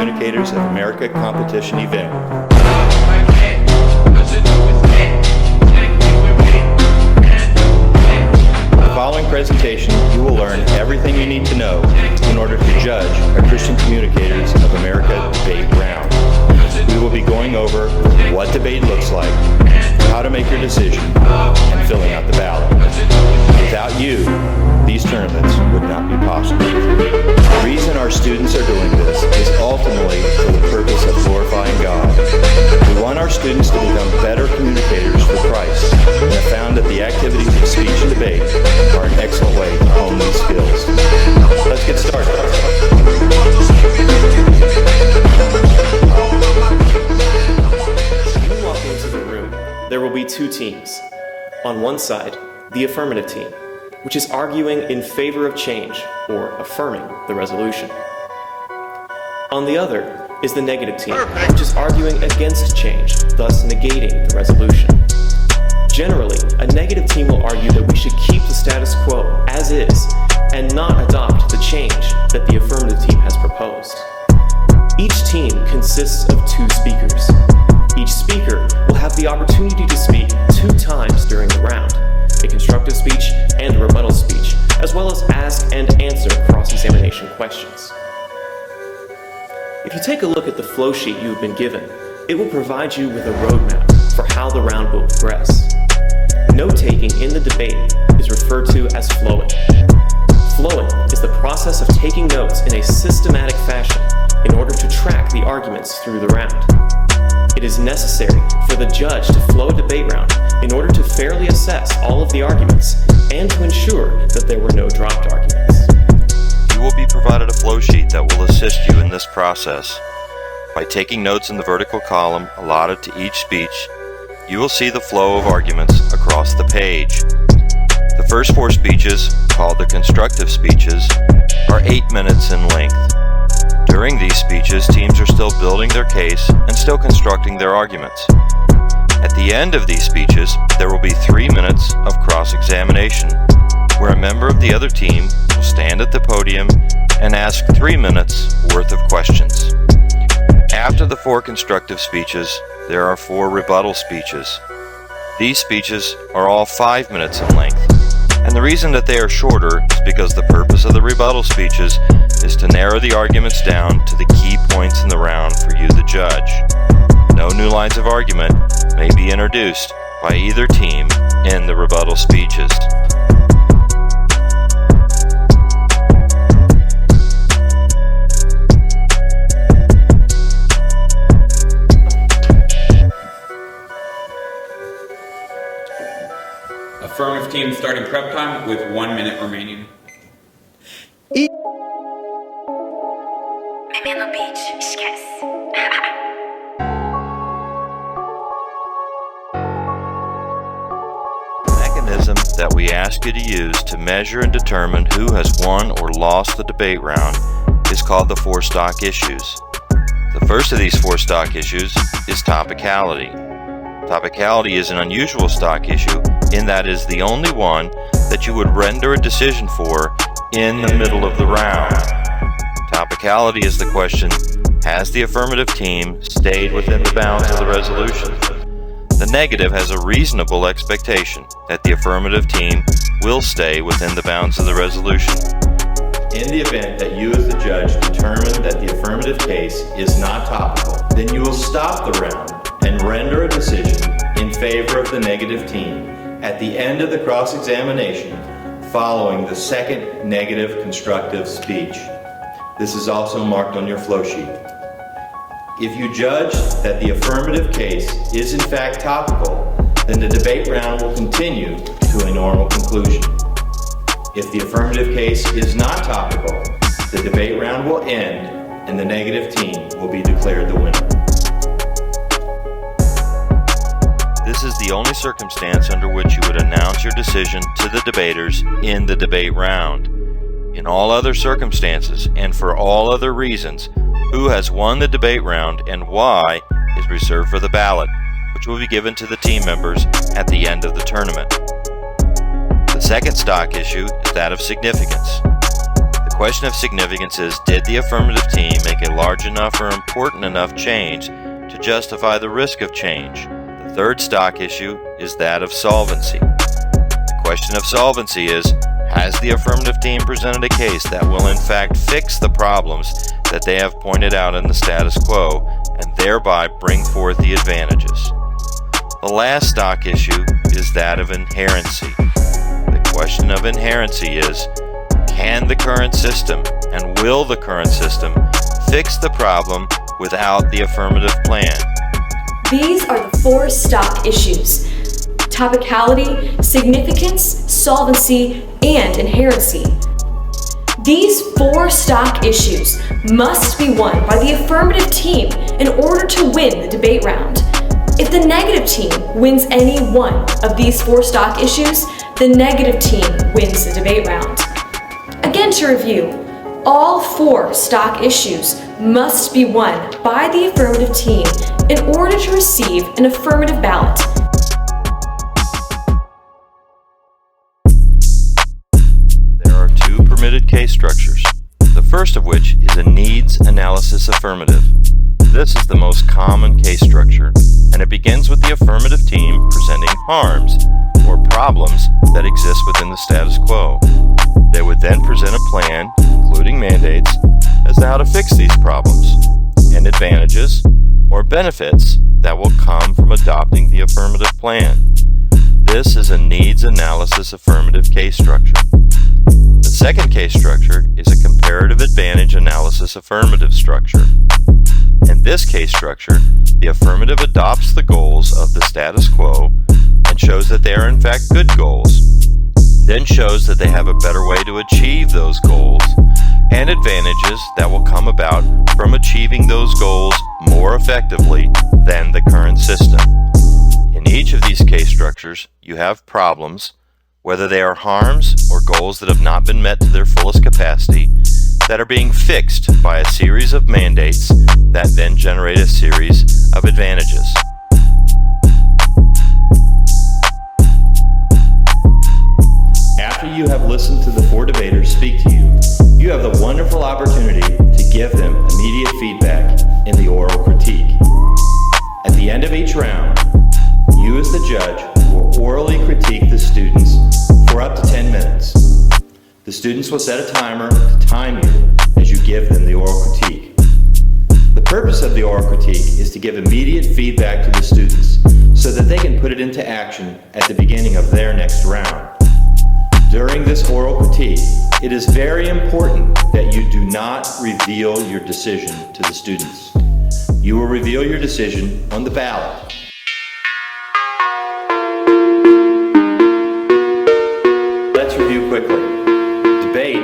Communicators of America competition event. The following presentation, you will learn everything you need to know in order to judge a Christian Communicators of America debate round. We will be going over what debate looks like, how to make your decision, and filling out the ballot. Without you, these tournaments would not be possible. The reason our students are doing this is ultimately for the purpose of glorifying God. We want our students to become better communicators for Christ, and have found that the activities of speech and debate are an excellent way to hone these skills. Let's get started. When you walk into the room, there will be two teams. On one side, the affirmative team, which is arguing in favor of change or affirming the resolution. On the other is the negative team, which is arguing against change, thus negating the resolution. Generally, a negative team will argue that we should keep the status quo as is and not adopt the change that the affirmative team has proposed. Each team consists of two speakers. Each speaker will have the opportunity to speak 2 times during the round, a constructive speech and a rebuttal speech, as well as ask and answer cross-examination questions. If you take a look at the flow sheet you have been given, it will provide you with a roadmap for how the round will progress. Note-taking in the debate is referred to as flowing. Flowing is the process of taking notes in a systematic fashion in order to track the arguments through the round. It is necessary for the judge to flow a debate round in order to fairly assess all of the arguments and to ensure that there were no dropped arguments. You will be provided a flow sheet that will assist you in this process. By taking notes in the vertical column allotted to each speech, you will see the flow of arguments across the page. The first 4 speeches, called the constructive speeches, are 8 minutes in length. During these speeches, teams are still building their case and still constructing their arguments. At the end of these speeches, there will be 3 minutes of cross-examination, where a member of the other team will stand at the podium and ask 3 minutes worth of questions. After the 4 constructive speeches, there are 4 rebuttal speeches. These speeches are all 5 minutes in length, and the reason that they are shorter is because the purpose of the rebuttal speeches is to narrow the arguments down to the key points in the round for you, the judge. No new lines of argument may be introduced by either team in the rebuttal speeches. Affirmative team starting prep time with 1 minute remaining. Mechanism that we ask you to use to measure and determine who has won or lost the debate round is called the 4 stock issues. The first of these 4 stock issues is topicality. Topicality is an unusual stock issue in that it is the only one that you would render a decision for in the middle of the round. Topicality is the question, has the affirmative team stayed within the bounds of the resolution? The negative has a reasonable expectation that the affirmative team will stay within the bounds of the resolution. In the event that you as the judge determine that the affirmative case is not topical, then you will stop the round and render a decision in favor of the negative team at the end of the cross-examination following the second negative constructive speech. This is also marked on your flow sheet. If you judge that the affirmative case is in fact topical, then the debate round will continue to a normal conclusion. If the affirmative case is not topical, the debate round will end and the negative team will be declared the winner. This is the only circumstance under which you would announce your decision to the debaters in the debate round. In all other circumstances, and for all other reasons, who has won the debate round and why is reserved for the ballot, which will be given to the team members at the end of the tournament. The second stock issue is that of significance. The The question of significance is, did the affirmative team make a large enough or important enough change to justify the risk of change? The third stock issue is that of solvency. The question of solvency is, has the affirmative team presented a case that will in fact fix the problems that they have pointed out in the status quo and thereby bring forth the advantages? The last stock issue is that of inherency. The question of inherency is, can the current system and will the current system fix the problem without the affirmative plan? These are the 4 stock issues: topicality, significance, solvency, and inherency. These 4 stock issues must be won by the affirmative team in order to win the debate round. If the negative team wins any one of these 4 stock issues, the negative team wins the debate round. Again, to review, all 4 stock issues must be won by the affirmative team in order to receive an affirmative ballot. There are 2 permitted case structures, the first of which is a needs analysis affirmative. This is the most common case structure, and it begins with the affirmative team presenting harms or problems that exist within the status quo. They would then present a plan, including mandates, as to how to fix these problems, and advantages or benefits that will come from adopting the affirmative plan. This is a needs analysis affirmative case structure. The second case structure is a comparative advantage analysis affirmative structure. In this case structure, the affirmative adopts the goals of the status quo and shows that they are in fact good goals, then shows that they have a better way to achieve those goals, and advantages that will come about from achieving those goals more effectively than the current system. In each of these case structures, you have problems, whether they are harms or goals that have not been met to their fullest capacity, that are being fixed by a series of mandates that then generate a series of advantages. After you have listened to the 4 debaters speak to you, you have the wonderful opportunity to give them immediate feedback in the oral critique. At the end of each round, you as the judge will orally critique the students for up to 10 minutes. The students will set a timer to time you as you give them the oral critique. The purpose of the oral critique is to give immediate feedback to the students so that they can put it into action at the beginning of their next round. During this oral critique, it is very important that you do not reveal your decision to the students. You will reveal your decision on the ballot. Let's review quickly. Debate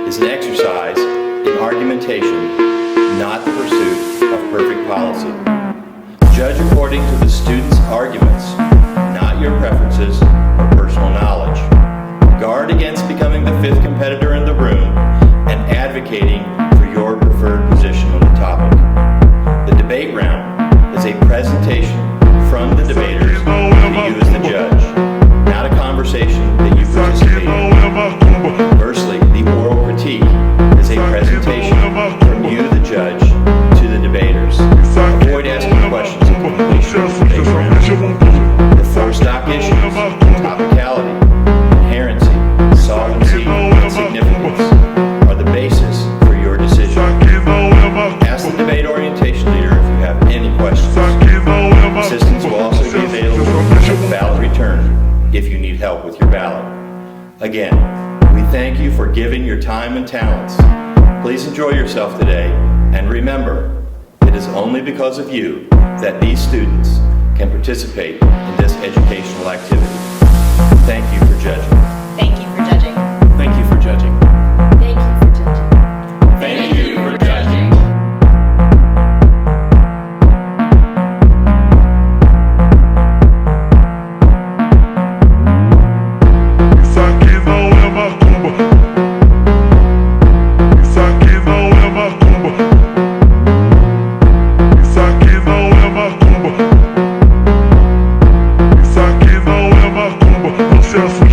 is an exercise in argumentation, not the pursuit of perfect policy. Judge according to the student's arguments, not your preferences or personal knowledge. Guard against becoming the 5th competitor in the room and advocating for your preferred position on the topic. The debate round is a presentation from the debaters to you as the judge, not a conversation that you participate in. Conversely, the oral critique is a presentation from you, the judge, to the debaters. Avoid asking questions at the completion of the debate round. The 4 stock issues, topicality, inherency, solvency, and significance, are the basis for your decision. Ask the debate orientation leader if you have any questions. Assistance will also be available at the ballot return if you need help with your ballot. Again, we thank you for giving your time and talents. Please enjoy yourself today, and remember, it is only because of you that these students can participate in this educational activity. Thank you for judging. Thank you for judging. Thank you for judging. Thank you for judging. Thank you for judging. Isso aqui não é macumba. Isso aqui não é macumba. Isso aqui não é macumba. Isso aqui não é macumba. Processo